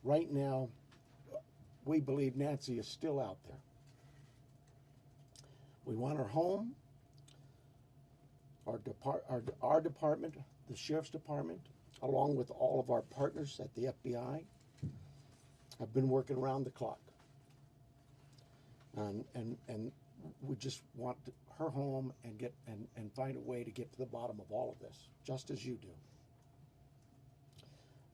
Right now, we believe Nancy is still out there. We want her home. Our department, the Sheriff's Department, along with all of our partners at the FBI, have been working around the clock. And we just want her home and find a way to get to the bottom of all of this, just as you do.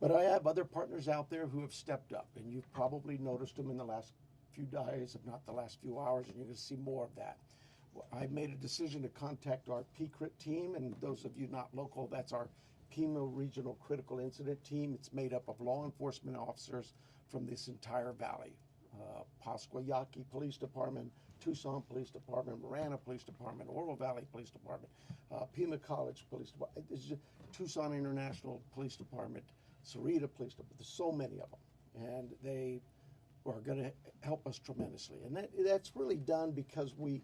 But I have other partners out there who have stepped up, and you've probably noticed them in the last few days, if not the last few hours, and you're going to see more of that. I made a decision to contact our PCRIT team, and those of you not local, that's our Pima Regional Critical Incident Team. It's made up of law enforcement officers from this entire valley. Pasquayaki Police Department, Tucson Police Department, Marana Police Department, Oro Valley Police Department, Pima College Police Department, Tucson International Police Department, Sarita Police Department. There's so many of them, and they are going to help us tremendously. And that's really done because we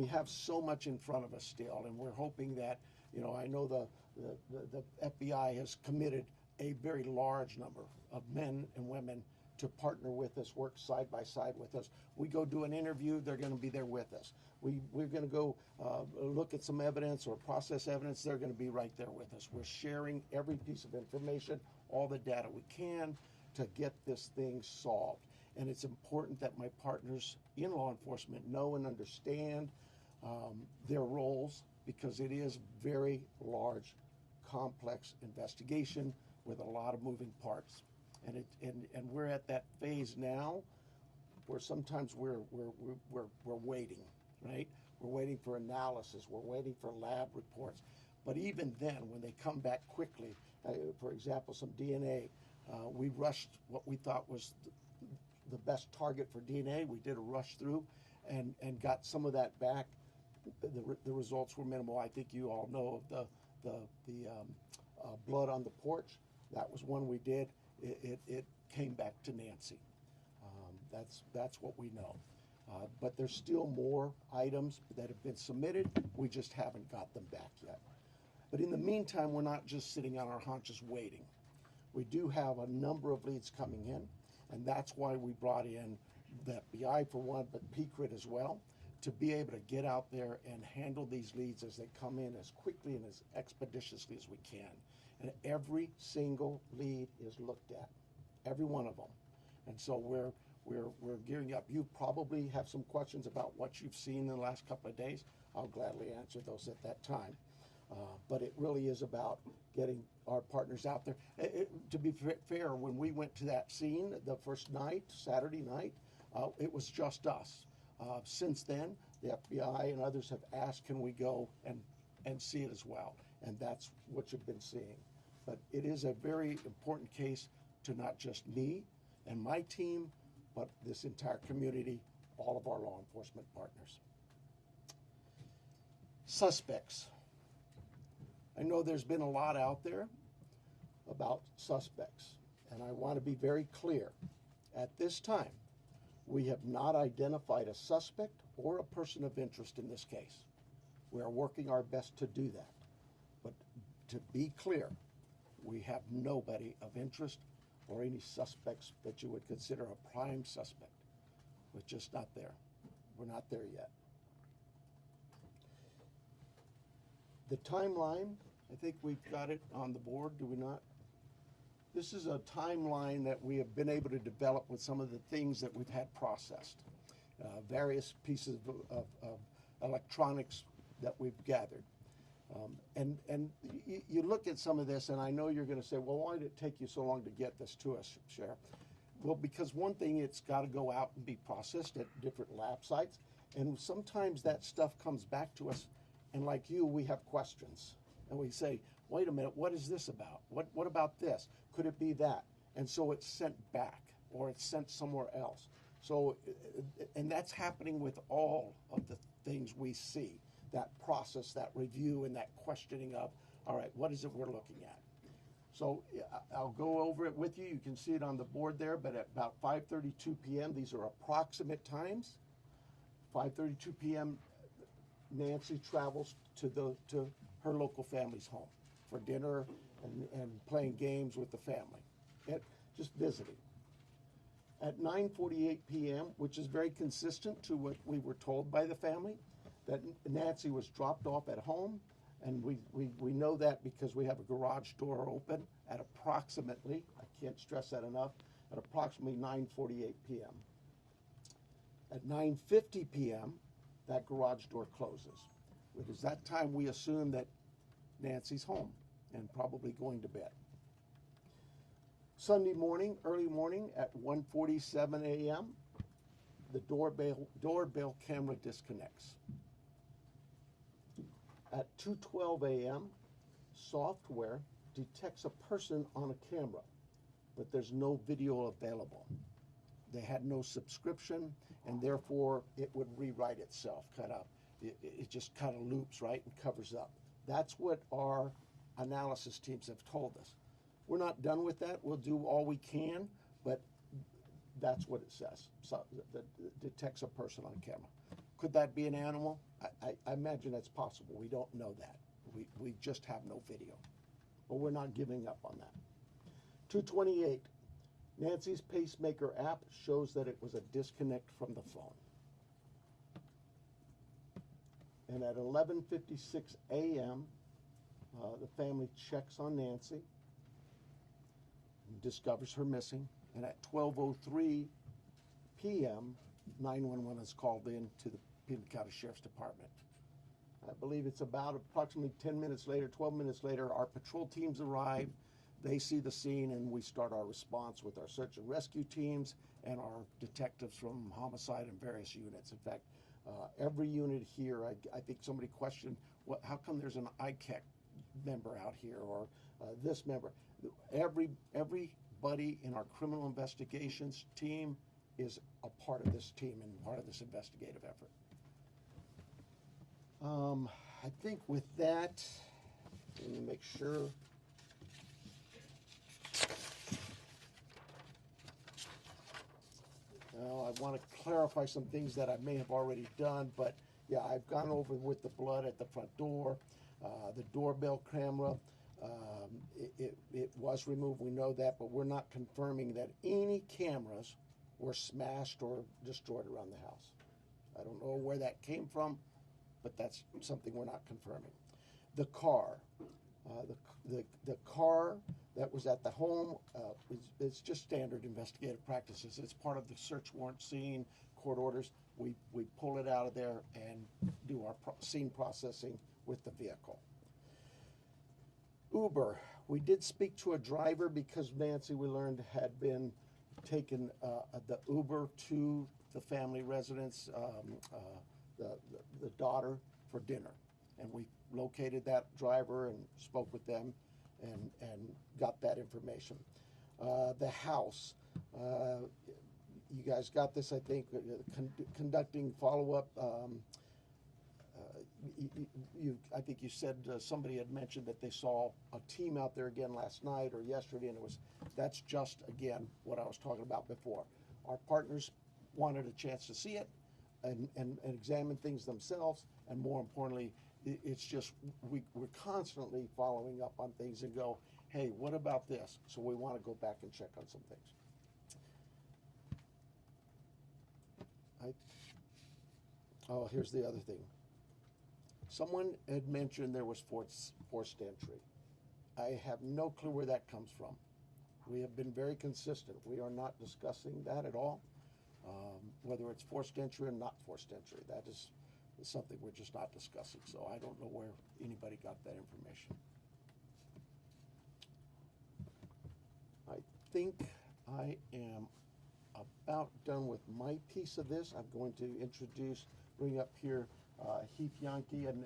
have so much in front of us still, and we're hoping that, I know the FBI has committed a very large number of men and women to partner with us, work side by side with us. We go do an interview, they're going to be there with us. We're going to go look at some evidence or process evidence, they're going to be right there with us. We're sharing every piece of information, all the data we can to get this thing solved. And it's important that my partners in law enforcement know and understand their roles, because it is very large, complex investigation with a lot of moving parts. And we're at that phase now where sometimes we're waiting, right? We're waiting for analysis, we're waiting for lab reports. But even then, when they come back quickly, for example, some DNA, we rushed what we thought was the best target for DNA. We did a rush through and got some of that back. The results were minimal. I think you all know of the blood on the porch. That was one we did. It came back to Nancy. That's what we know. But there's still more items that have been submitted. We just haven't got them back yet. But in the meantime, we're not just sitting on our haunches waiting. We do have a number of leads coming in, and that's why we brought in the FBI for one, but PCRIT as well, to be able to get out there and handle these leads as they come in as quickly and as expeditiously as we can. And every single lead is looked at, every one of them. And so we're gearing up. You probably have some questions about what you've seen in the last couple of days. I'll gladly answer those at that time. But it really is about getting our partners out there. To be fair, when we went to that scene the first night, Saturday night, it was just us. Since then, the FBI and others have asked, can we go and see it as well? And that's what you've been seeing. But it is a very important case to not just me and my team, but this entire community, all of our law enforcement partners. Suspects. I know there's been a lot out there about suspects, and I want to be very clear. At this time, we have not identified a suspect or a person of interest in this case. We are working our best to do that. But to be clear, we have nobody of interest or any suspects that you would consider a prime suspect. We're just not there. We're not there yet. The timeline, I think we've got it on the board, do we not? This is a timeline that we have been able to develop with some of the things that we've had processed. Various pieces of electronics that we've gathered. And you look at some of this, and I know you're going to say, well, why did it take you so long to get this to us, Sheriff? Well, because one thing, it's got to go out and be processed at different lab sites. And sometimes that stuff comes back to us, and like you, we have questions. And we say, wait a minute, what is this about? What about this? Could it be that? And so it's sent back, or it's sent somewhere else. So, and that's happening with all of the things we see, that process, that review, and that questioning of, all right, what is it we're looking at? So I'll go over it with you. You can see it on the board there, but at about 5:32 p.m., these are approximate times. 5:32 p.m., Nancy travels to her local family's home for dinner and playing games with the family, just visiting. At 9:48 p.m., which is very consistent to what we were told by the family, that Nancy was dropped off at home, and we know that because we have a garage door open at approximately, I can't stress that enough, at approximately 9:48 p.m. At 9:50 p.m., that garage door closes. It is that time we assume that Nancy's home and probably going to bed. Sunday morning, early morning at 1:47 a.m., the doorbell camera disconnects. At 2:12 a.m., software detects a person on a camera, but there's no video available. They had no subscription, and therefore it would rewrite itself, it just kind of loops, right, and covers up. That's what our analysis teams have told us. We're not done with that. We'll do all we can, but that's what it says. So that detects a person on camera. Could that be an animal? I imagine that's possible. We don't know that. We just have no video. But we're not giving up on that. 2:28. Nancy's pacemaker app shows that it was a disconnect from the phone. And at 11:56 a.m., the family checks on Nancy and discovers her missing. And at 12:03 p.m., 911 is called in to the Pima County Sheriff's Department. I believe it's about approximately 10 minutes later, 12 minutes later, our patrol teams arrive. They see the scene, and we start our response with our search and rescue teams and our detectives from homicide and various units. In fact, every unit here, I think somebody questioned, how come there's an ICAC member out here, or this member? Everybody in our criminal investigations team is a part of this team and part of this investigative effort. I think with that, let me make sure. Now, I want to clarify some things that I may have already done, but yeah, I've gone over with the blood at the front door, the doorbell camera. It was removed, we know that, but we're not confirming that any cameras were smashed or destroyed around the house. I don't know where that came from, but that's something we're not confirming. The car, the car that was at the home, it's just standard investigative practices. It's part of the search warrant scene, court orders. We pull it out of there and do our scene processing with the vehicle. Uber, we did speak to a driver because Nancy, we learned, had been taken the Uber to the family residence, the daughter, for dinner. And we located that driver and spoke with them and got that information. The house, you guys got this, I think, conducting follow-up. I think you said somebody had mentioned that they saw a team out there again last night or yesterday, and that's just, again, what I was talking about before. Our partners wanted a chance to see it and examine things themselves, and more importantly, it's just we're constantly following up on things and go, hey, what about this? So we want to go back and check on some things. Here's the other thing. Someone had mentioned there was forced entry. I have no clue where that comes from. We have been very consistent. We are not discussing that at all, whether it's forced entry or not forced entry. That is something we're just not discussing. So I don't know where anybody got that information. I think I am about done with my piece of this. I'm going to bring up here Heath Yankee, and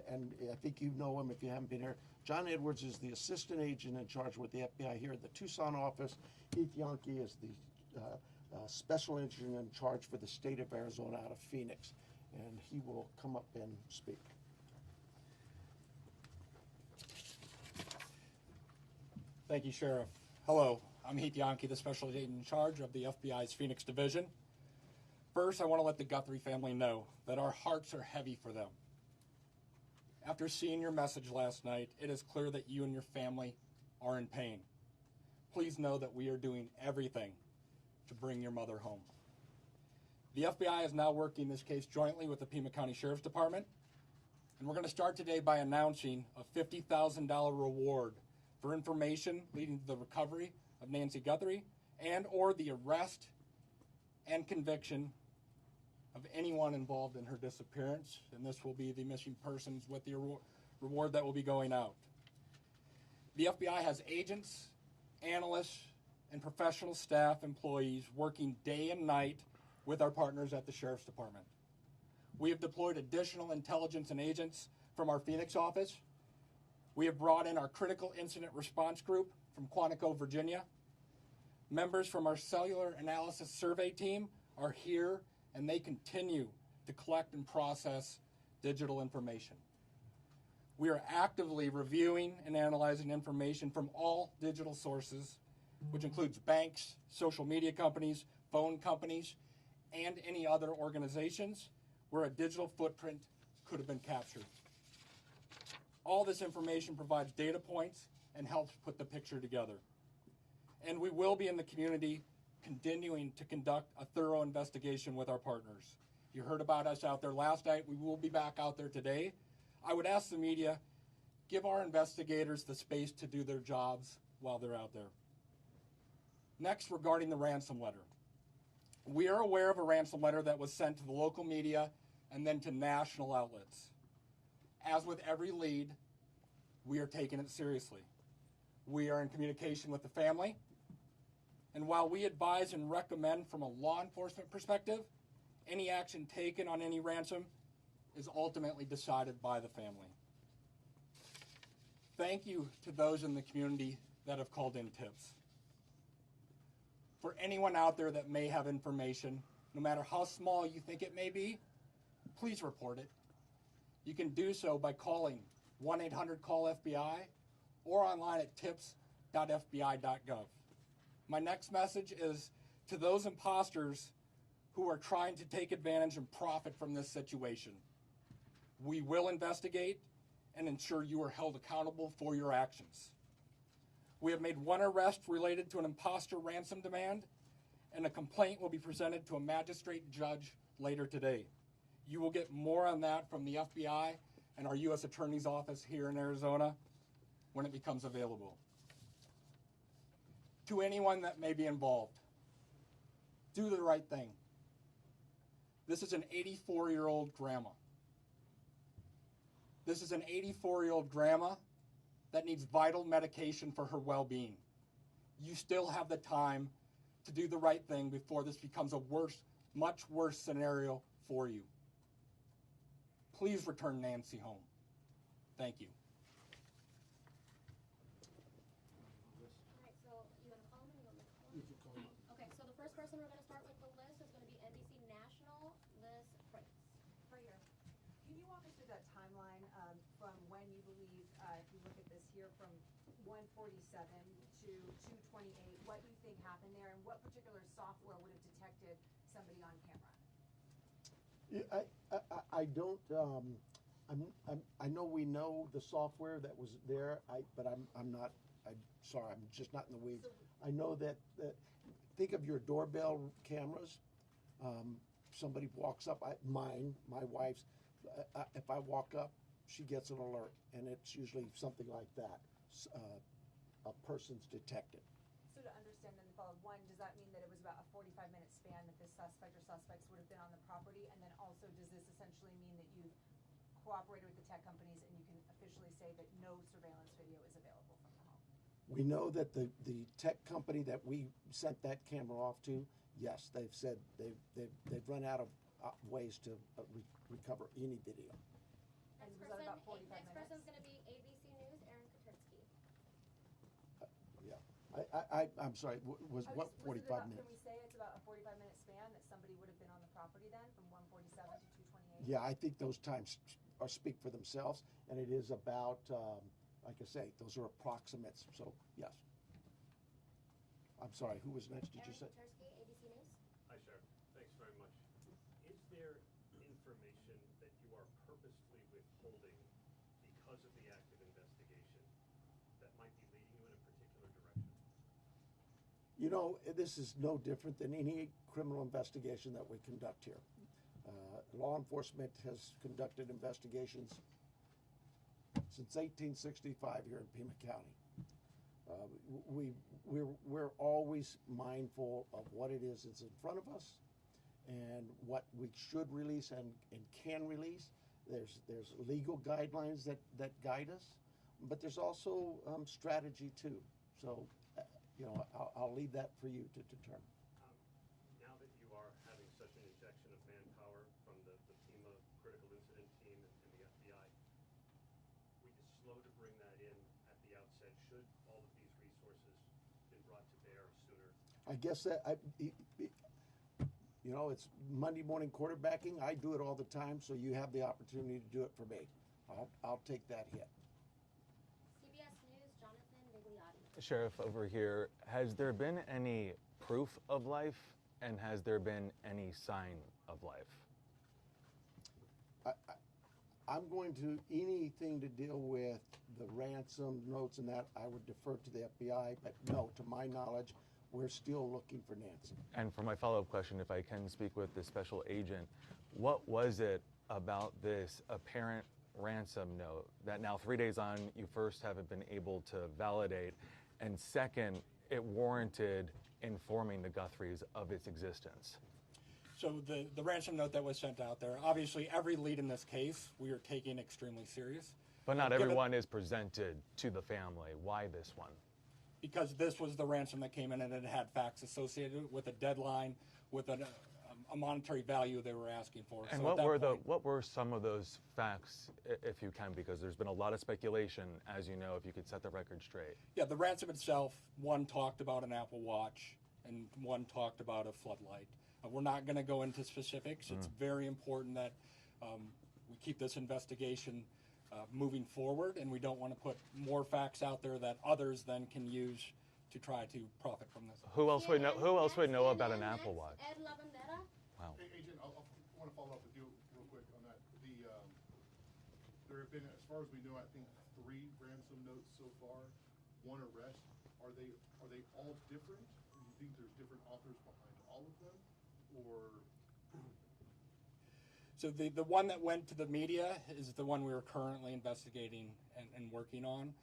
I think you know him if you haven't been here. John Edwards is the assistant agent in charge with the FBI here at the Tucson office. Heath Yankee is the special agent in charge for the state of Arizona out of Phoenix, and he will come up and speak. Thank you, Sheriff. Hello, I'm Heath Yankee, the special agent in charge of the FBI's Phoenix Division. First, I want to let the Guthrie family know that our hearts are heavy for them. After seeing your message last night, it is clear that you and your family are in pain. Please know that we are doing everything to bring your mother home. The FBI is now working this case jointly with the Pima County Sheriff's Department, and we're going to start today by announcing a $50,000 reward for information leading to the recovery of Nancy Guthrie and or the arrest and conviction of anyone involved in her disappearance, and this will be the missing persons with the reward that will be going out. The FBI has agents, analysts, and professional staff employees working day and night with our partners at the Sheriff's Department. We have deployed additional intelligence and agents from our Phoenix office. We have brought in our Critical Incident Response Group from Quantico, Virginia. Members from our Cellular Analysis Survey team are here, and they continue to collect and process digital information. We are actively reviewing and analyzing information from all digital sources, which includes banks, social media companies, phone companies, and any other organizations where a digital footprint could have been captured. All this information provides data points and helps put the picture together. And we will be in the community continuing to conduct a thorough investigation with our partners. You heard about us out there last night. We will be back out there today. I would ask the media, give our investigators the space to do their jobs while they're out there. Next, regarding the ransom letter. We are aware of a ransom letter that was sent to the local media and then to national outlets. As with every lead, we are taking it seriously. We are in communication with the family, and while we advise and recommend from a law enforcement perspective, any action taken on any ransom is ultimately decided by the family. Thank you to those in the community that have called in tips. For anyone out there that may have information, no matter how small you think it may be, please report it. You can do so by calling 1-800-CALL-FBI or online at tips.fbi.gov. My next message is to those imposters who are trying to take advantage and profit from this situation. We will investigate and ensure you are held accountable for your actions. We have made one arrest related to an imposter ransom demand, and a complaint will be presented to a magistrate judge later today. You will get more on that from the FBI and our U.S. Attorney's Office here in Arizona when it becomes available. To anyone that may be involved, do the right thing. This is an 84-year-old grandma. This is an 84-year-old grandma that needs vital medication for her well-being. You still have the time to do the right thing before this becomes a much worse scenario for you. Please return Nancy home. Thank you. Alright, so you want to call him or you want me to call him? You can call him up. Okay, so the first person we're going to start with the list is going to be NBC National, Liz Fritz. Right here. Can you walk us through that timeline from when you believe, if you look at this here, from 147 to 228, what you think happened there, and what particular software would have detected somebody on camera? Yeah, I don't. I know we know the software that was there. But I'm not. I'm sorry. I'm just not in the weeds. I know that. Think of your doorbell cameras. Somebody walks up. My wife's. If I walk up, she gets an alert, and it's usually something like that. A person's detected. So to understand then the follow, one, does that mean that it was about a 45-minute span that this suspect or suspects would have been on the property? And then also, does this essentially mean that you've cooperated with the tech companies and you can officially say that no surveillance video is available from the home? We know that the tech company that we sent that camera off to, yes, they've said they've run out of ways to recover any video. And was that about 45 Next minutes? person's going to be ABC News, Aaron Katersky. Yeah, I'm sorry. Was what 45 minutes? Can we say it's about a 45-minute span that somebody would have been on the property then, from 147 to 228? Yeah, I think those times speak for themselves, and it is about, like I say, those are approximates. So yes. I'm sorry. Who was next? Did you say? Aaron Katersky, ABC News. Hi, Sheriff. Thanks very much. Is there information that you are purposely withholding because of the active investigation that might be leading you in a particular direction? You know, this is no different than any criminal investigation that we conduct here. Law enforcement has conducted investigations since 1865 here in Pima County. We're always mindful of what it is that's in front of us and what we should release and can release. There's legal guidelines that guide us, but there's also strategy too. So, you know, I'll leave that for you to determine. Now that you are having such an injection of manpower from the Pima critical incident team and the FBI, were you slow to bring that in at the outset? Should all of these resources been brought to bear sooner? I guess that you know, it's Monday morning quarterbacking. I do it all the time, so you have the opportunity to do it for me. I'll take that hit. CBS News, Jonathan Migliotti. Sheriff, over here, has there been any proof of life, and has there been any sign of life? I'm going to anything to deal with the ransom notes and that I would defer to the FBI, but no, to my knowledge, we're still looking for Nancy. And for my follow-up question, if I can speak with the special agent, what was it about this apparent ransom note that now 3 days on you first haven't been able to validate, and second, it warranted informing the Guthries of its existence? So the ransom note that was sent out there, obviously every lead in this case we are taking extremely serious. But not Given- everyone is presented to the family. Why this one? Because this was the ransom that came in and it had facts associated with a deadline, with a monetary value they were asking for. And So at that point- what were some of those facts, if you can, because there's been a lot of speculation, as you know, if you could set the record straight. Yeah, the ransom itself, one talked about an Apple Watch and one talked about a floodlight. We're not going to go into specifics. It's very important that we keep this investigation moving forward, and we don't want to put more facts out there that others then can use to try to profit from this. Who else would know? Who else would know about an CNN Apple next, Watch? Ed Lavandera. Wow. Hey, Agent, I want to follow up with you real quick on that. There have been, as far as we know, I think 3 ransom notes so far, 1 arrest. Are they all different? Do you think there's different authors behind all of them, or? So the one that went to the media is the one we are currently investigating and working on.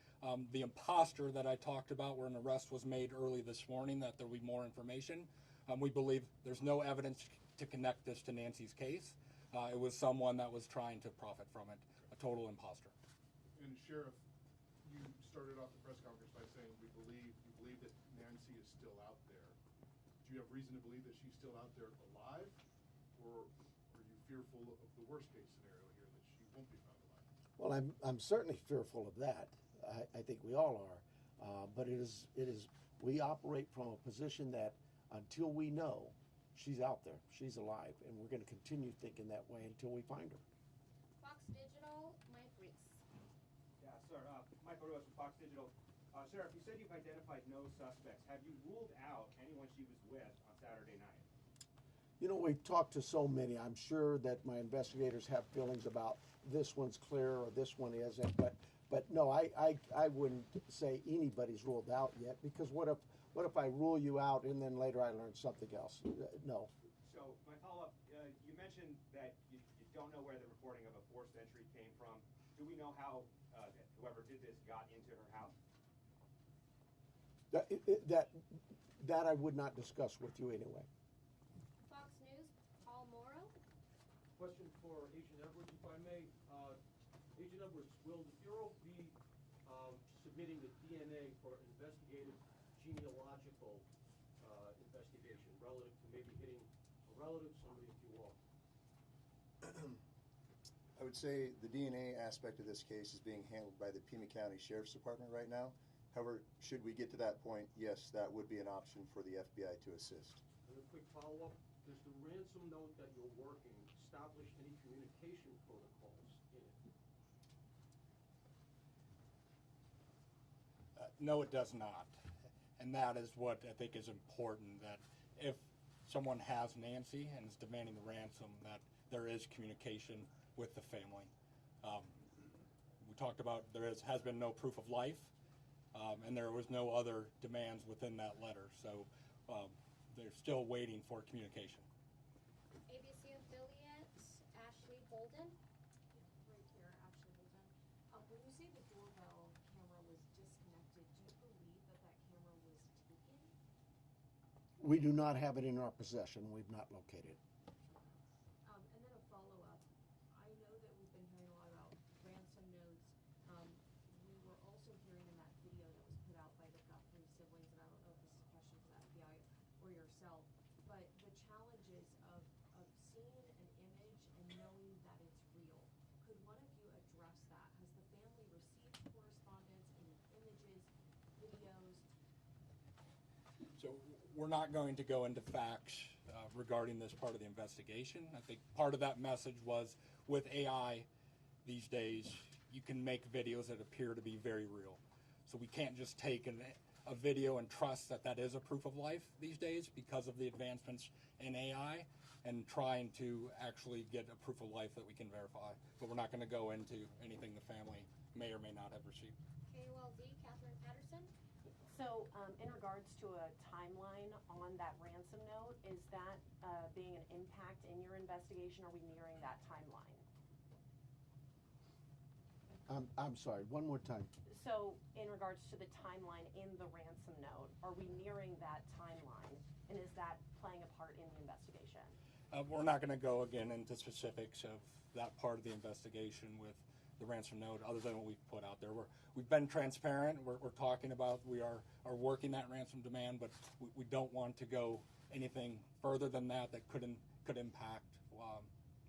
The imposter that I talked about, where an arrest was made early this morning, that there will be more information. We believe there's no evidence to connect this to Nancy's case. It was someone that was trying to profit from it, a total imposter. And Sheriff, you started off the press conference by saying you believe that Nancy is still out there. Do you have reason to believe that she's still out there alive, or are you fearful of the worst case scenario here, that she won't be found alive? Well, I'm certainly fearful of that. I think we all are. But it is we operate from a position that until we know she's out there, she's alive, and we're going to continue thinking that way until we find her. Fox Digital, Mike Reese. Yeah, sir. Michael Rose from Fox Digital. Sheriff, you said you've identified no suspects. Have you ruled out anyone she was with on Saturday night? You know, we've talked to so many. I'm sure that my investigators have feelings about this one's clear or this one isn't. But no, I wouldn't say anybody's ruled out yet, because what if I rule you out and then later I learn something else? No. So my follow-up, you mentioned that you don't know where the reporting of a forced entry came from. Do we know how whoever did this got into her house? That I would not discuss with you anyway. Fox News, Paul Morrow. Question for Agent Edwards, if I may. Agent Edwards, will the Bureau be submitting the DNA for investigative genealogical investigation relative to maybe hitting a relative, somebody if you will? I would say the DNA aspect of this case is being handled by the Pima County Sheriff's Department right now. However, should we get to that point, yes, that would be an option for the FBI to assist. And a quick follow-up, does the ransom note that you're working establish any communication protocols in it? No, it does not. And that is what I think is important, that if someone has Nancy and is demanding the ransom, that there is communication with the family. We talked about has been no proof of life, and there was no other demands within that letter. So they're still waiting for communication. ABC affiliate Ashley Holden. Right here, Ashley Holden. When you say the doorbell camera was disconnected, do you believe that that camera was taken? We do not have it in our possession. We've not located it. And then a follow-up. I know that we've been hearing a lot about ransom notes. We were also hearing in that video that was put out by the Guthrie siblings, and I don't know if this is a question for the FBI or yourself, but the challenges of seeing an image and knowing that it's real. Could one of you address that? Has the family received correspondence, any images, videos? So we're not going to go into facts regarding this part of the investigation. I think part of that message was with AI these days, you can make videos that appear to be very real. So we can't just take a video and trust that that is a proof of life these days because of the advancements in AI and trying to actually get a proof of life that we can verify. But we're not going to go into anything the family may or may not have received. KOLD Catherine Patterson. So, in regards to a timeline on that ransom note, is that being an impact in your investigation? Are we nearing that timeline? I'm sorry, one more time. So, in regards to the timeline in the ransom note, are we nearing that timeline? And is that playing a part in the investigation? We're not going to go again into specifics of that part of the investigation with the ransom note, other than what we've put out there. We've been transparent. We're talking about we are working that ransom demand, but we don't want to go anything further than that could impact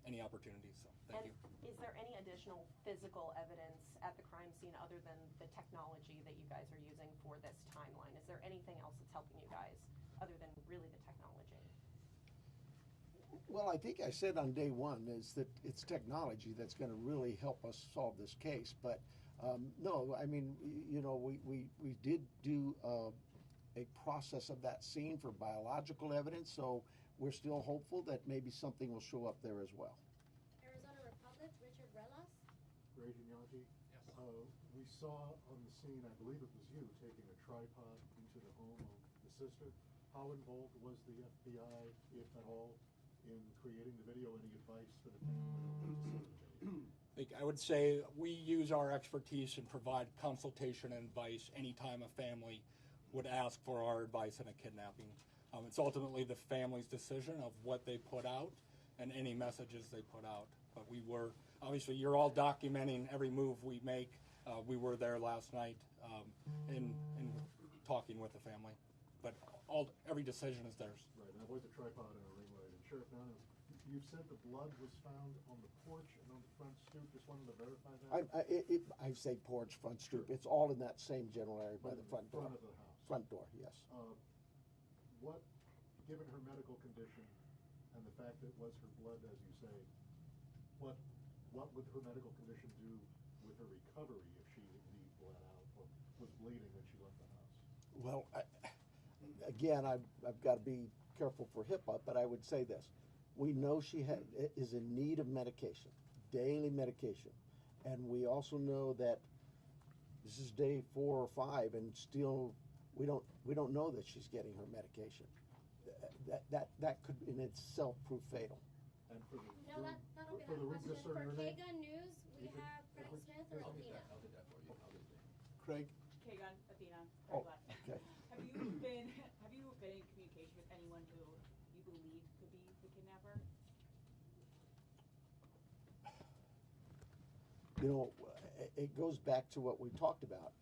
any opportunities. So thank you. Is there any additional physical evidence at the crime scene other than the technology that you guys are using for this timeline? Is there anything else that's helping you guys other than really the technology? Well, I think I said on day one is that it's technology that's going to really help us solve this case. But no, I mean, you know, we did do a process of that scene for biological evidence, so we're still hopeful that maybe something will show up there as well. Arizona Republic Richard Relas. Agent Yankee? Yes. We saw on the scene, I believe it was you, taking a tripod into the home of the sister. How involved was the FBI, if at all, in creating the video? Any advice for the family on what to say? I would say we use our expertise and provide consultation and advice anytime a family would ask for our advice in a kidnapping. It's ultimately the family's decision of what they put out and any messages they put out. But we were, obviously, you're all documenting every move we make. We were there last night in talking with the family. But every decision is theirs. Right, and that was a tripod and a ring light. And Sheriff Nano, you said the blood was found on the porch and on the front stoop. Just wanted to verify that. I say porch, front stoop. It's all in that same general area by the front door. Front of the house. Front door, yes. What, given her medical condition and the fact that it was her blood, as you say, what would her medical condition do with her recovery if she indeed bled out or was bleeding when she left the house? Well, again, I've got to be careful for HIPAA, but I would say this. We know she is in need of medication, daily medication. And we also know that this is day 4 or 5 and still we don't know that she's getting her medication. That could in itself prove fatal. And for the No, that'll be for that the question. For discerning- KGUN News, we have Craig Smith or Athena. I'll get that for you. Craig? KGUN, Athena, Oh, West. okay. Have you been in communication with anyone who you believe could be the kidnapper? You know, it goes back to what we talked about.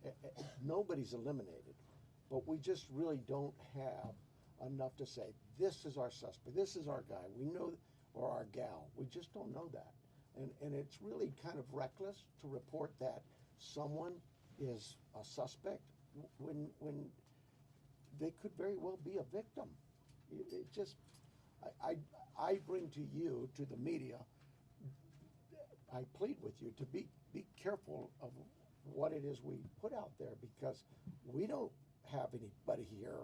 Nobody's eliminated, but we just really don't have enough to say, this is our suspect, this is our guy, we know, or our gal. We just don't know that. And it's really kind of reckless to report that someone is a suspect when they could very well be a victim. It just, I bring to you, to the media, I plead with you to be careful of what it is we put out there, because we don't have anybody here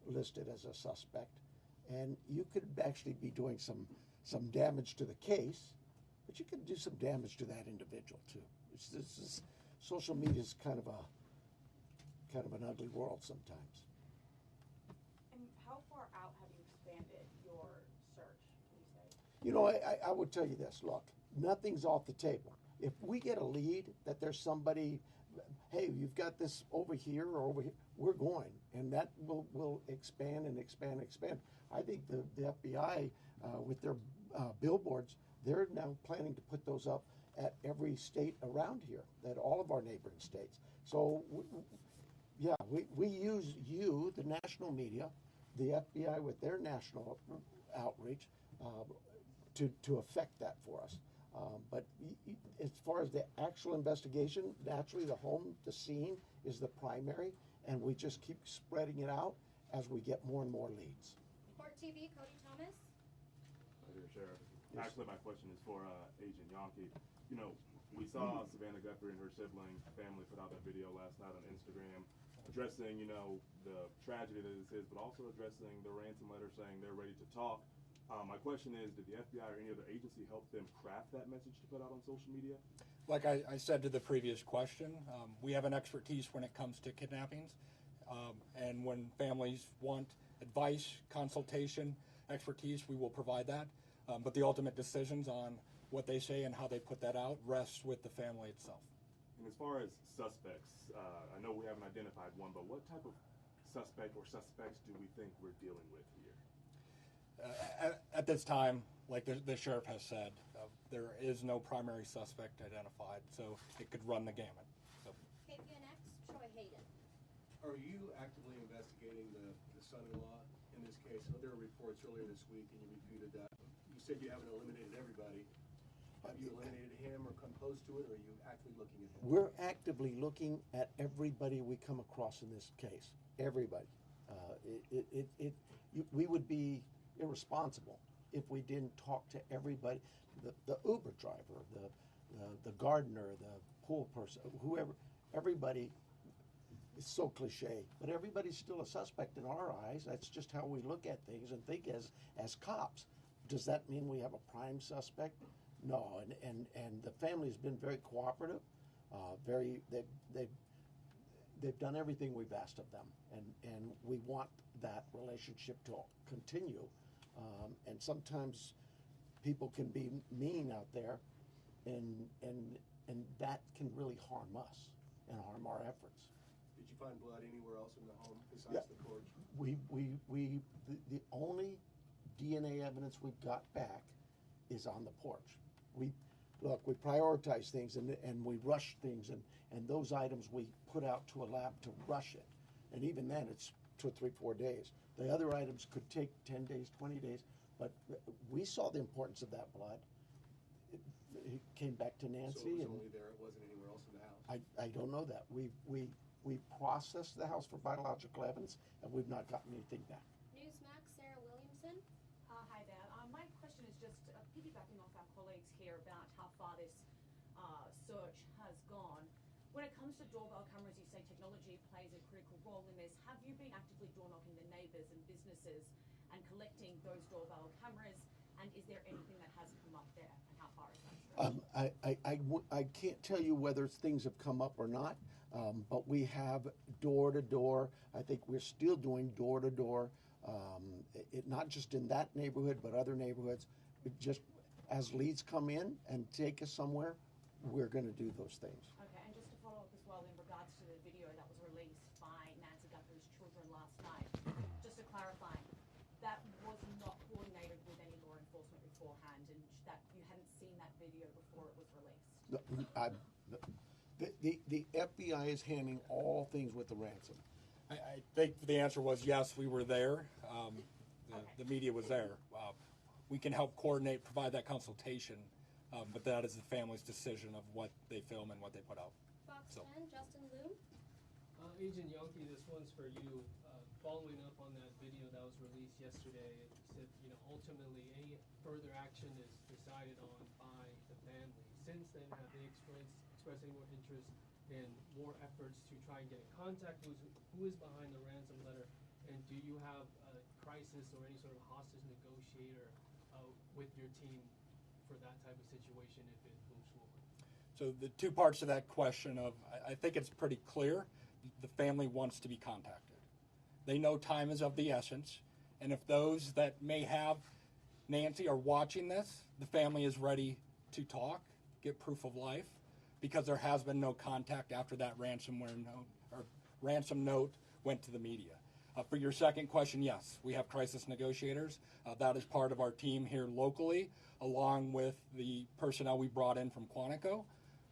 listed as a suspect, and you could actually be doing some damage to the case, but you could do some damage to that individual too. Social media is kind of an ugly world sometimes. And how You know, I would tell you this. Look, nothing's off the table. If we get a lead that there's somebody, hey, you've got this over here or over here, we're going, and that will expand and expand and expand. I think the FBI, with their billboards, they're now planning to put those up at every state around here, at all of our neighboring states. So, yeah, we use you, the national media, the FBI with their national outreach, to affect that for us. But as far as the actual investigation, naturally the scene is the primary, and we just keep spreading it out as we get more and more leads. Court TV, Cody Thomas. Hi there, Sheriff. Actually, my question is for Agent Yonke. You know, we saw Savannah Guthrie and her sibling family put out that video last night on Instagram addressing, you know, the tragedy that this is, but also addressing the ransom letter saying they're ready to talk. My question is, did the FBI or any other agency help them craft that message to put out on social media? Like I said to the previous question, we have an expertise when it comes to kidnappings. And when families want advice, consultation, expertise, we will provide that. But the ultimate decisions on what they say and how they put that out rests with the family itself. And as far as suspects, I know we haven't identified one, but what type of suspect or suspects do we think we're dealing with here? At this time, like the sheriff has said, there is no primary suspect identified, so it could run the gamut. So. KPNX, Troy Hayden. Are you actively investigating the son-in-law in this case? There were reports earlier this week, and you refuted that. You said you haven't eliminated everybody. Have you eliminated him or come close to it, or are you actively looking at him? We're actively looking at everybody we come across in this case. Everybody. We would be irresponsible if we didn't talk to everybody. The Uber driver, the gardener, the pool person, whoever, everybody. It's so cliche, but everybody's still a suspect in our eyes. That's just how we look at things and think as cops. Does that mean we have a prime suspect? No, and the family's been very cooperative. They've done everything we've asked of them, and we want that relationship to continue. And sometimes people can be mean out there, and that can really harm us and harm our efforts. Did you find blood anywhere else in the home besides the porch? The only DNA evidence we've got back is on the porch. We prioritize things and we rush things, and those items we put out to a lab to rush it. And even then, it's 2 or 3, 4 days. The other items could take 10 days, 20 days, but we saw the importance of that blood. It came back to Nancy. So it was only there, it wasn't anywhere else in the house? I don't know that. We processed the house for biological evidence, and we've not gotten anything back. Newsmax, Sarah Williamson. Hi there. My question is just piggybacking off our colleagues here about how far this search has gone. When it comes to doorbell cameras, you say technology plays a critical role in this. Have you been actively door knocking the neighbours and businesses and collecting those doorbell cameras? And is there anything that has come up there, and how far is that stretched? I can't tell you whether things have come up or not, but we have door to door. I think we're still doing door to door, not just in that neighborhood, but other neighborhoods. Just as leads come in and take us somewhere, we're going to do those things. Okay, and just to follow up as well in regards to the video that was released by Nancy Guthrie's children last night, just to clarify, that was not coordinated with any law enforcement beforehand, and that you hadn't seen that video before it was released? The FBI is handling all things with the ransom. I think the answer was yes, we were there. The media was there. We can help coordinate, provide that consultation, but that is the family's decision of what they film and what they put out. Fox 10, Justin Loom. Agent Yonke, this one's for you. Following up on that video that was released yesterday, it said, ultimately any further action is decided on by the family. Since then, have they expressed any more interest in more efforts to try and get in contact with who is behind the ransom letter? And do you have a crisis or any sort of hostage negotiator with your team for that type of situation if it moves forward? So the two parts of that question I think it's pretty clear. The family wants to be contacted. They know time is of the essence, and if those that may have Nancy are watching this, the family is ready to talk, get proof of life, because there has been no contact after that ransomware note or ransom note went to the media. For your second question, yes, we have crisis negotiators. That is part of our team here locally, along with the personnel we brought in from Quantico,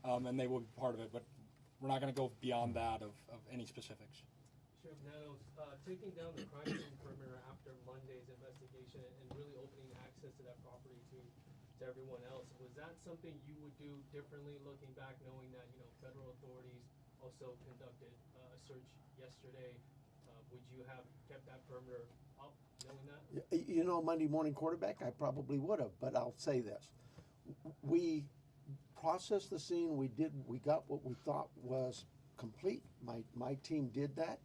and they will be part of it. But we're not going to go beyond that of any specifics. Sheriff Nanos, taking down the crime scene perimeter after Monday's investigation and really opening access to that property to everyone else, was that something you would do differently looking back, knowing that, you know, federal authorities also conducted a search yesterday? Would you have kept that perimeter up, knowing that? You know, Monday morning quarterback, I probably would have, but I'll say this. We processed the scene, we got what we thought was complete. My team did that.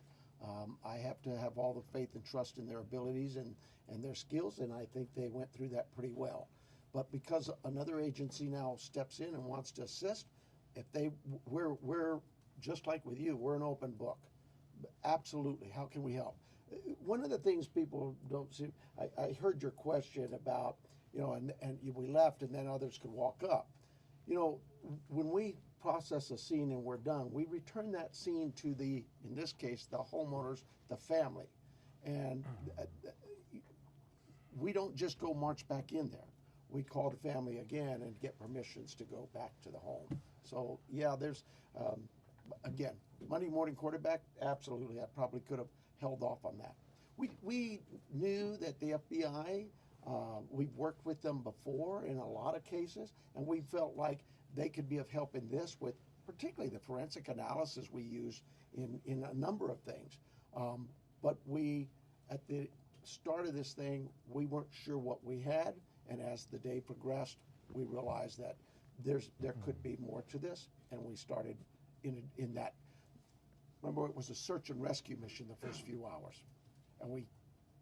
I have to have all the faith and trust in their abilities and their skills, and I think they went through that pretty well. But because another agency now steps in and wants to assist, we're just like with you, we're an open book. Absolutely. How can we help? One of the things people don't see, I heard your question about, you know, and we left and then others could walk up. You know, when we process a scene and we're done, we return that scene to in this case, the homeowners, the family. And we don't just go march back in there. We call the family again and get permissions to go back to the home. So, yeah, there's, again, Monday morning quarterback, absolutely. I probably could have held off on that. We knew that the FBI, we've worked with them before in a lot of cases, and we felt like they could be of help in this with particularly the forensic analysis we use in a number of things. But at the start of this thing, we weren't sure what we had, and as the day progressed, we realized that there could be more to this, and we started in that. Remember, it was a search and rescue mission the first few hours, and we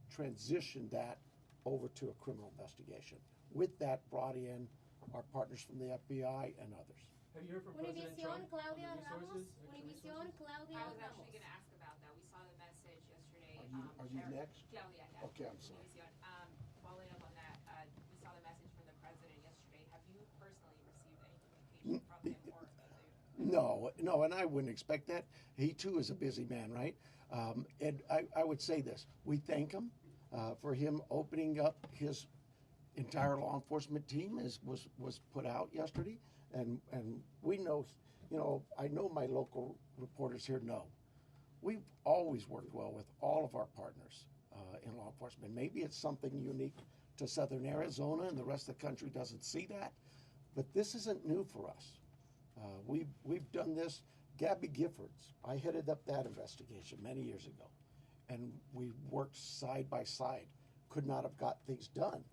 transitioned that over to a criminal investigation. With that, brought in our partners from the FBI and others. Have you heard from President Trump Claudia on the resources? Univision, Claudia I was Ramos. actually going to ask about that. We saw the message yesterday. Are you next? Claudia, yeah. Okay, I'm sorry. Univision. Following up on that, we saw the message from the president yesterday. Have you personally received any communication from him or No, and I wouldn't expect that. He too is a busy man, right? And I would say this: we thank him for him opening up his entire law enforcement team, as was put out yesterday, and we know, you know, I know my local reporters here know we've always worked well with all of our partners in law enforcement. Maybe it's something unique to Southern Arizona, and the rest of the country doesn't see that, but this isn't new for us. We've done this. Gabby Giffords, I headed up that investigation many years ago, and we worked side by side. Could not have got things done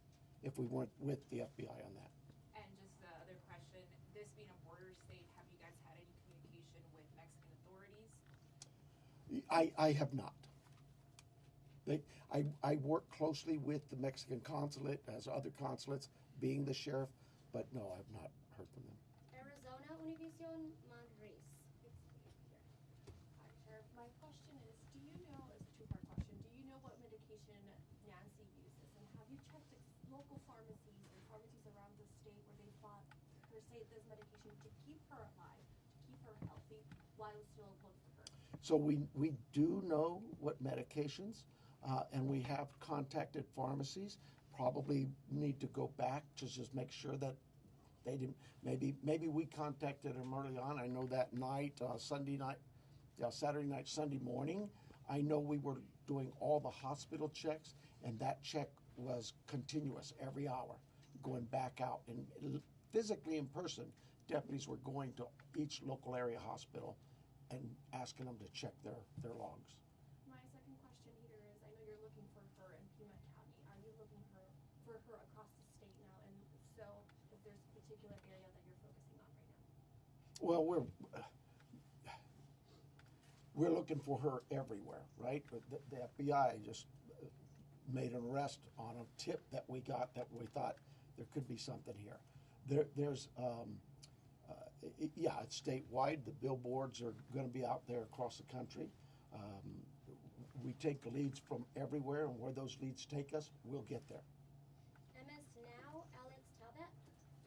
if we weren't with the FBI on that. And just the other question, this being a border state, have you guys had any communication with Mexican authorities? I have not. I work closely with the Mexican consulate, as other consulates, being the sheriff, but no, I have not heard from them. Arizona Univision, Madrid. Hi, Sheriff. My question is, do you know, it's a two-part question, do you know what medication Nancy uses? And have you checked local pharmacies and pharmacies around the state where they bought her say this medication to keep her alive, to keep her healthy, while still look for her? So we do know what medications, and we have contacted pharmacies. Probably need to go back to just make sure that they didn't. Maybe we contacted them early on. I know that night, Saturday night, Sunday morning. I know we were doing all the hospital checks, and that check was continuous every hour, going back out and physically in person. Deputies were going to each local area hospital and asking them to check their logs. My second question here is, I know you're looking for her in Pima County. Are you looking for her across the state now? And if so, if there's a particular area that you're focusing on right now? Well, we're looking for her everywhere, right? But the FBI just made an arrest on a tip that we got that we thought there could be something here. It's statewide. The billboards are going to be out there across the country. We take leads from everywhere, and where those leads take us, we'll get there. MS Now, Alex Talbot.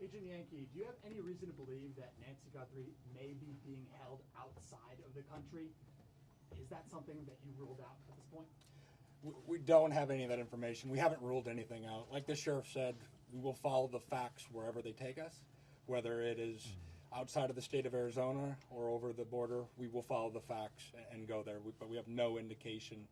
Agent Yankee, do you have any reason to believe that Nancy Guthrie may be being held outside of the country? Is that something that you ruled out at this point? We don't have any of that information. We haven't ruled anything out. Like the sheriff said, we will follow the facts wherever they take us, whether it is outside of the state of Arizona or over the border. We will follow the facts and go there, but we have no indication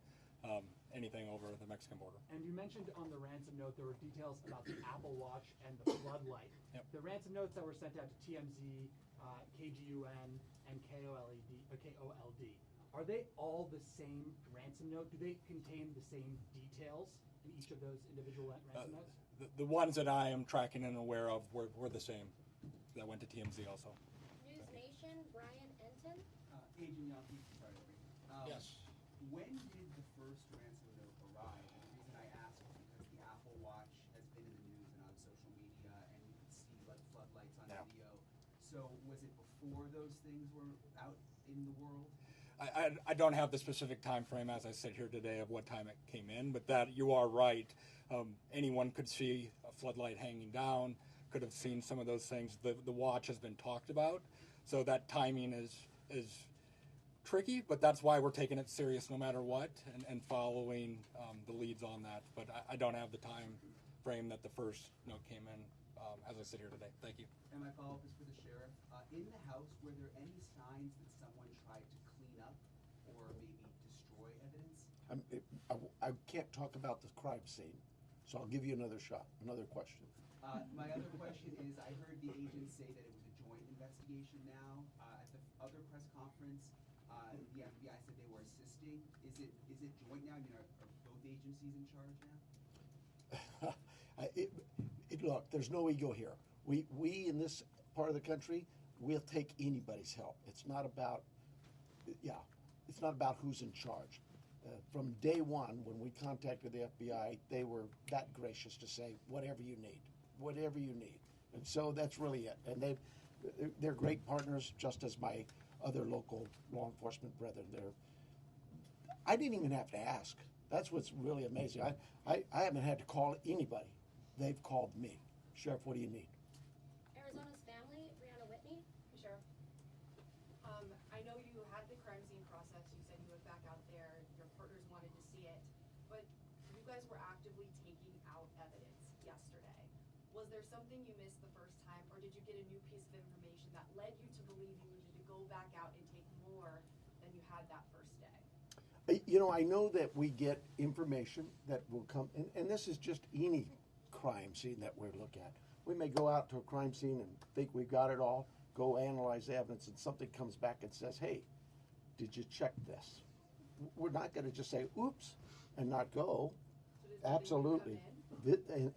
anything over the Mexican border. And you mentioned on the ransom note there were details about the Apple Watch and the floodlight. Yep. The ransom notes that were sent out to TMZ, KGUN, and KOLD, are they all the same ransom note? Do they contain the same details in each of those individual ransom notes? The ones that I am tracking and aware of were the same. That went to TMZ also. News Nation, Brian Enton. Agent Yankee, sorry. Yes. When did the first ransom note arrive? And the reason I ask is because the Apple Watch has been in the news and on social media, and you can see like floodlights on video. So was it before those things were out in the world? I don't have the specific time frame as I sit here today of what time it came in, but that you are right. Anyone could see a floodlight hanging down, could have seen some of those things. The watch has been talked about, so that timing is tricky, but that's why we're taking it serious no matter what and following the leads on that. But I don't have the time frame that the first note came in as I sit here today. Thank you. And my follow-up is for the sheriff. In the house, were there any signs that someone tried to clean up or maybe destroy evidence? I can't talk about the crime scene, so I'll give you another shot, another question. My other question is, I heard the agent say that it was a joint investigation now. At the other press conference, the FBI said they were assisting. Is it joint now? I mean, are both agencies in charge now? Look, there's no ego here. We in this part of the country, we'll take anybody's help. It's not about who's in charge. From day one, when we contacted the FBI, they were that gracious to say, whatever you need. And so that's really it. And they're great partners, just as my other local law enforcement brethren. I didn't even have to ask. That's what's really amazing. I haven't had to call anybody. They've called me. Sheriff, what do you need? Arizona's family, Brianna Whitney. Sheriff, I know you had the crime scene process. You said you went back out there. Your partners wanted to see it, but you guys were actively taking out evidence yesterday. Was there something you missed the first time, or did you get a new piece of information that led you to believe you needed to go back out and take more than you had that first day? You know, I know that we get information that will come, and this is just any crime scene that we look at. We may go out to a crime scene and think we've got it all, go analyze the evidence, and something comes back and says, hey, did you check this? We're not going to just say, oops, and not go. Absolutely.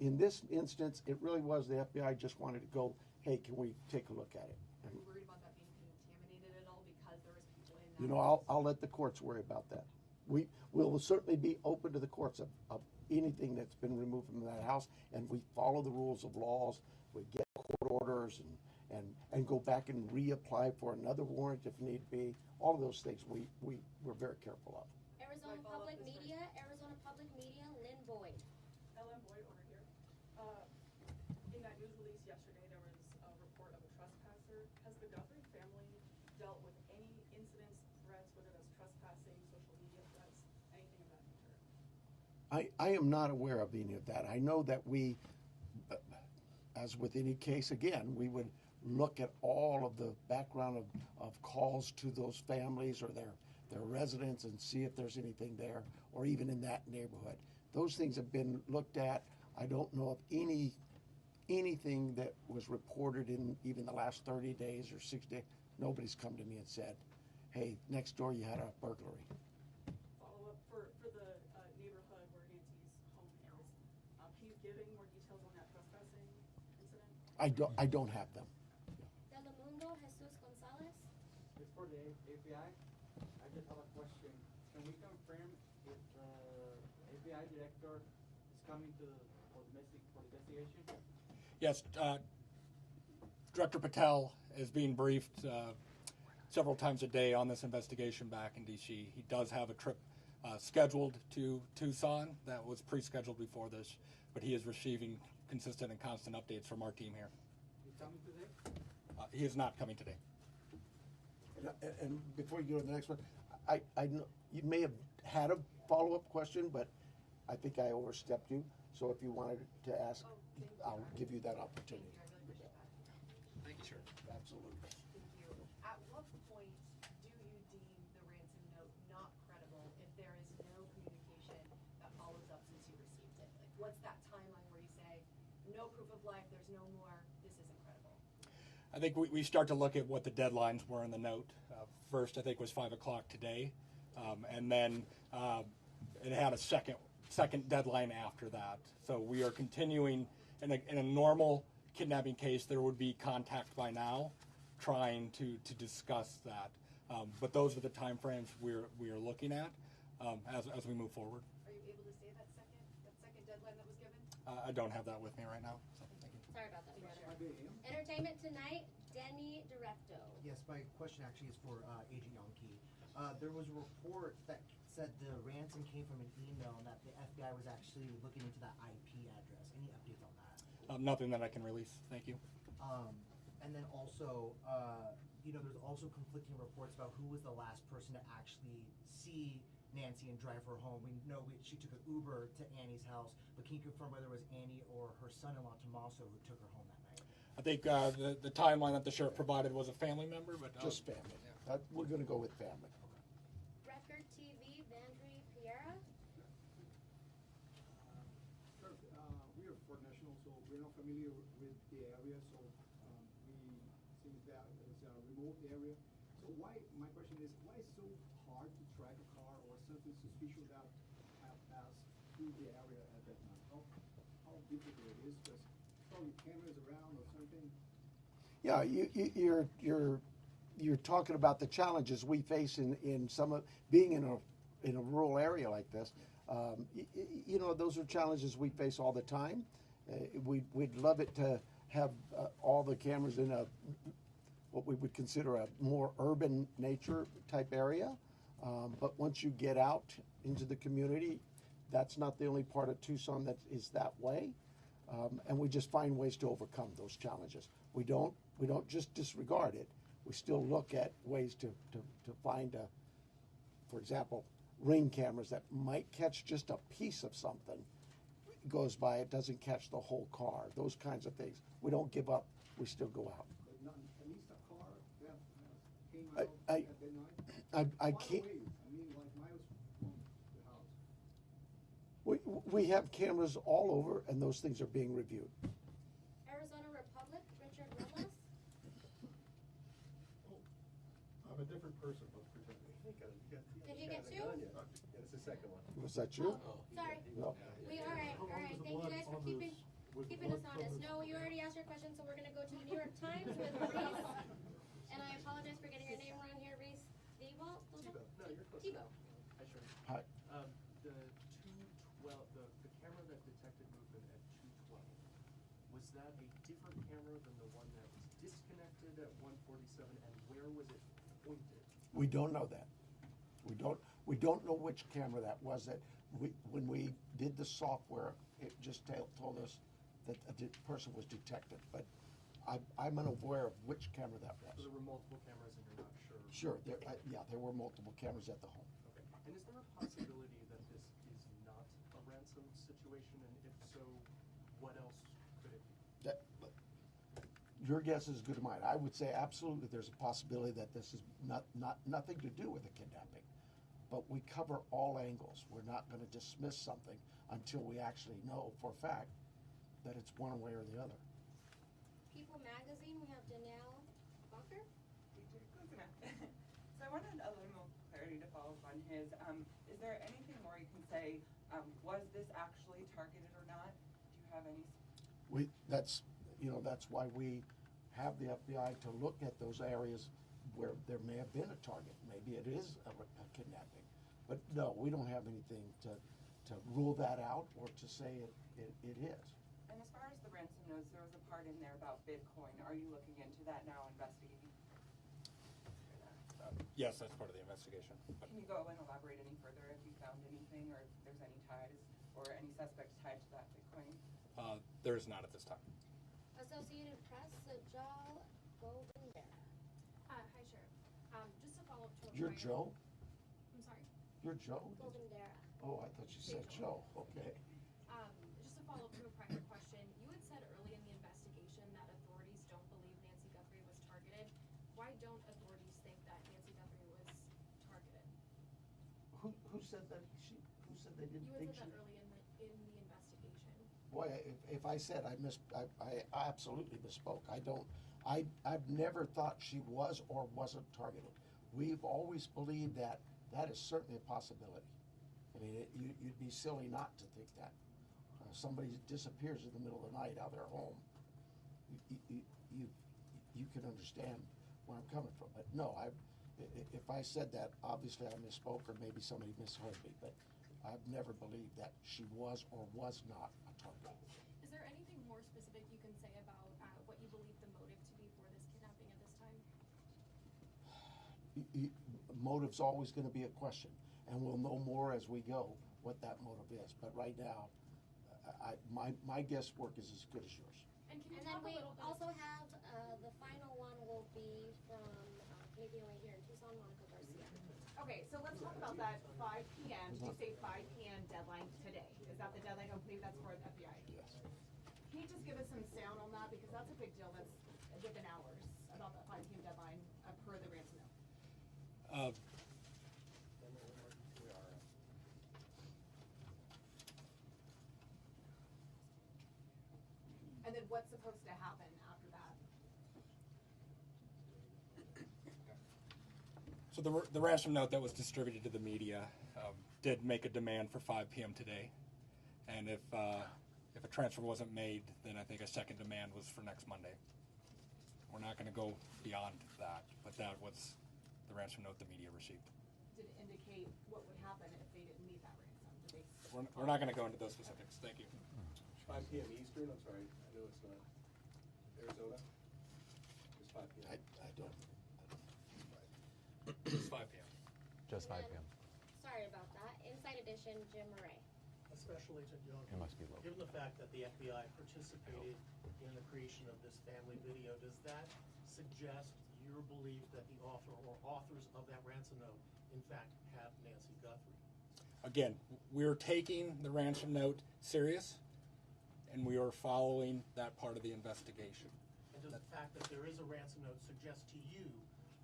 In this instance, it really was the FBI just wanted to go, hey, can we take a look at it? Are you worried about that being contaminated at all because there was people in that? You know, I'll let the courts worry about that. We will certainly be open to the courts of anything that's been removed from that house, and we follow the rules of laws. We get court orders and go back and reapply for another warrant if need be. All of those things we're very careful of. Arizona Public Media, Lynn Boyd. Ellen Boyd over here. In that news release yesterday, there was a report of a trespasser. Has the Guthrie family dealt with any incidents, threats, whether that's trespassing, social media threats, anything of that nature? I am not aware of any of that. I know that we, as with any case, again, we would look at all of the background of calls to those families or their residents and see if there's anything there, or even in that neighborhood. Those things have been looked at. I don't know of anything that was reported in even the last 30 days or 60 days. Nobody's come to me and said, hey, next door you had a burglary. Follow up for the neighborhood where Nancy's home is. Can you give any more details on that trespassing incident? I don't have them. Telemundo, Jesus Gonzalez. It's for the FBI. I just have a question. Can we confirm if the FBI director is coming for the investigation? Yes, Director Patel is being briefed several times a day on this investigation back in D.C. He does have a trip scheduled to Tucson that was pre-scheduled before this, but he is receiving consistent and constant updates from our team here. You coming today? He is not coming today. And before you go to the next one, I know you may have had a follow-up question, but I think I overstepped you. So if you wanted to ask, I'll give you that opportunity. Thank you, sir. Absolutely. Thank you. At what point do you deem the ransom note not credible if there is no communication that follows up since you received it? Like, what's that timeline where you say, no proof of life, there's no more, this isn't credible? I think we start to look at what the deadlines were in the note. First, I think was 5 o'clock today, and then it had a second deadline after that. So we are continuing in a normal kidnapping case. There would be contact by now, trying to discuss that. But those are the time frames we are looking at as we move forward. Are you able to say that second deadline that was given? I don't have that with me right now. So thank you. Sorry about that, brother. Entertainment Tonight, Denny Directo. Yes, my question actually is for Agent Yonke. There was a report that said the ransom came from an email and that the FBI was actually looking into that IP address. Any updates on that? Nothing that I can release. Thank you. And then also, there's also conflicting reports about who was the last person to actually see Nancy and drive her home. We know she took an Uber to Annie's house, but can you confirm whether it was Annie or her son-in-law Tommaso who took her home that night? I think the timeline that the sheriff provided was a family member, but Just family. We're going to go with family. Record TV, Vandry Piera. Sir, we are Fort National, so we're not familiar with the area, so we think that it's a remote area. So my question is, why is so hard to track a car or something suspicious that have passed through the area at that time? How difficult it is, because probably cameras around or something. Yeah, you're talking about the challenges we face in some of being in a rural area like this. Those are challenges we face all the time. We'd love it to have all the cameras in what we would consider a more urban nature type area. But once you get out into the community, that's not the only part of Tucson that is that way. And we just find ways to overcome those challenges. We don't just disregard it. We still look at ways to find, for example, ring cameras that might catch just a piece of something. It goes by, it doesn't catch the whole car. Those kinds of things. We don't give up. We still go out. But not, at least a car that came out at that night? I Far can't. away, I mean, like miles from the house. We have cameras all over, and those things are being reviewed. Arizona Republic, Richard Robles. I'm a different person, let's pretend. Did you get two? Yeah, it's the second one. Was that you? Sorry. No. All right. Thank you guys for keeping us honest. No, you already asked your question, so we're gonna go to the New York Times with Reese. And I apologize for getting your name wrong here, Reese. Tebow? No, you're close. Tebow. Hi, Sharon. Hi. The 212, the camera that detected movement at 212, was that a different camera than the one that was disconnected at 147, and where was it pointed? We don't know that. We don't know which camera that was. When we did the software, it just told us that a person was detected. But I'm unaware of which camera that was. So there were multiple cameras, and you're not sure? Sure. There were multiple cameras at the home. Okay. And is there a possibility that this is not a ransom situation, and if so, what else could it be? Your guess is as good as mine. I would say absolutely there's a possibility that this is nothing to do with a kidnapping. But we cover all angles. We're not going to dismiss something until we actually know for a fact that it's one way or the other. People Magazine, we have Danielle Walker. So I wanted a little more clarity to follow up on his. Is there anything more you can say? Was this actually targeted or not? Do you have any? That's why we have the FBI to look at those areas where there may have been a target. Maybe it is a kidnapping. But no, we don't have anything to rule that out or to say it is. And as far as the ransom notes, there was a part in there about Bitcoin. Are you looking into that now, investigating? Yes, that's part of the investigation. Can you go and elaborate any further if you found anything or if there's any ties? or any suspects tied to that Bitcoin? There is not at this time. Associated Press, Sajal Govinder. Hi, Sheriff. Just to follow up to a You're prior- Joe? I'm sorry? You're Joe? Govindera. Oh, I thought you said Joe. Okay. Just to follow up to a prior question, you had said early in the investigation that authorities don't believe Nancy Guthrie was targeted. Why don't authorities think that Nancy Guthrie was targeted? Who said that? Who said they didn't You think had said she? that early in the investigation. Boy, if I said I absolutely misspoke. I've never thought she was or wasn't targeted. We've always believed that is certainly a possibility. I mean, you'd be silly not to think that. Somebody disappears in the middle of the night out of their home. You can understand where I'm coming from. But no, if I said that, obviously I misspoke, or maybe somebody misheard me. But I've never believed that she was or was not a target. Is there anything more specific you can say about what you believe the motive to be for this kidnapping at this time? Motive's always going to be a question, and we'll know more as we go what that motive is. But right now, my guesswork is as good as yours. And can you And then talk a we little bit also have, the final one will be from KVOA here in Tucson, Monica Garcia. Okay, so let's talk about that 5 p.m. Did you say 5 p.m. deadline today? Is that the deadline? I believe that's for the FBI. Yes. Can you just give us some sound on that? Because that's a big deal. That's within hours about that 5 p.m. deadline per the ransom note. And then what's supposed to happen after that? So the ransom note that was distributed to the media did make a demand for 5 p.m. today, and if a transfer wasn't made, then I think a second demand was for next Monday. We're not going to go beyond that, but that was the ransom note the media received. Did it indicate what would happen if they didn't meet that ransom? Did they We're not going to go into those specifics. Thank you. 5 p.m. Eastern, I'm sorry, I know it's not Arizona. It's 5 p.m. I don't. It's 5 p.m. Just 5 p.m. Sorry about that. Inside Edition, Jim Murray. Special Agent Young, It must be local. given the fact that the FBI participated in the creation of this family video, does that suggest your belief that the author or authors of that ransom note, in fact, have Nancy Guthrie? Again, we're taking the ransom note serious, and we are following that part of the investigation. And does the fact that there is a ransom note suggest to you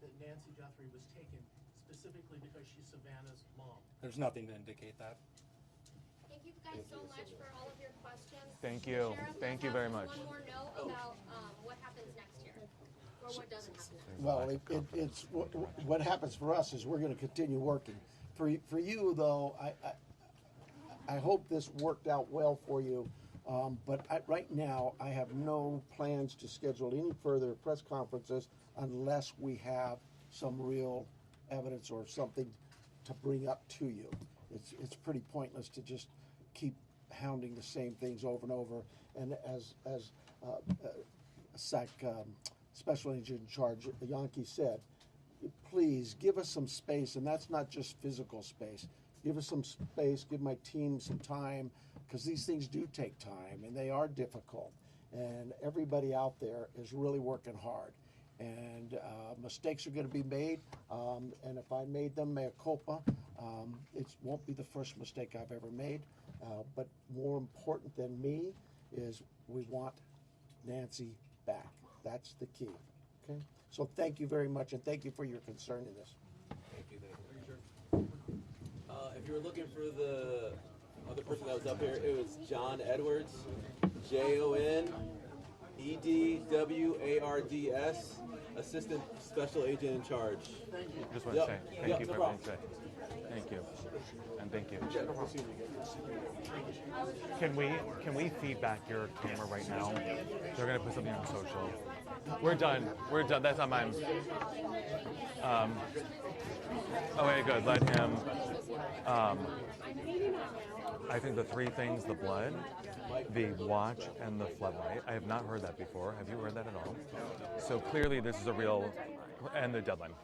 that Nancy Guthrie was taken specifically because she's Savannah's mom? There's nothing to indicate that. Thank you guys so much for all of your questions. Thank you. Sheriff, Thank let's you very have much. One more note about what happens next year, or what doesn't happen next year. Well, it's what happens for us is we're going to continue working. For you though, I hope this worked out well for you. But right now, I have no plans to schedule any further press conferences unless we have some real evidence or something to bring up to you. It's pretty pointless to just keep hounding the same things over and over. And as Special Agent in Charge Yankee said, please give us some space, and that's not just physical space. Give us some space, give my team some time, because these things do take time, and they are difficult. And everybody out there is really working hard. And mistakes are going to be made, and if I made them, mea culpa. It won't be the first mistake I've ever made, but more important than me is we want Nancy back. That's the key. Okay? So thank you very much, and thank you for your concern in this. Thank you. If you were looking for the other person that was up here, it was John Edwards, JONEDWARDS, Assistant Special Agent in Charge. Just want to say thank you for everything today. Thank you. And thank you. Can we feedback your camera right now? They're gonna put something on social. We're done. We're done. That's not mine. Okay, good. Let him. I think the three things: the blood, the watch, and the floodlight. I have not heard that before. Have you heard that at all? So clearly, this is a real, and the deadline.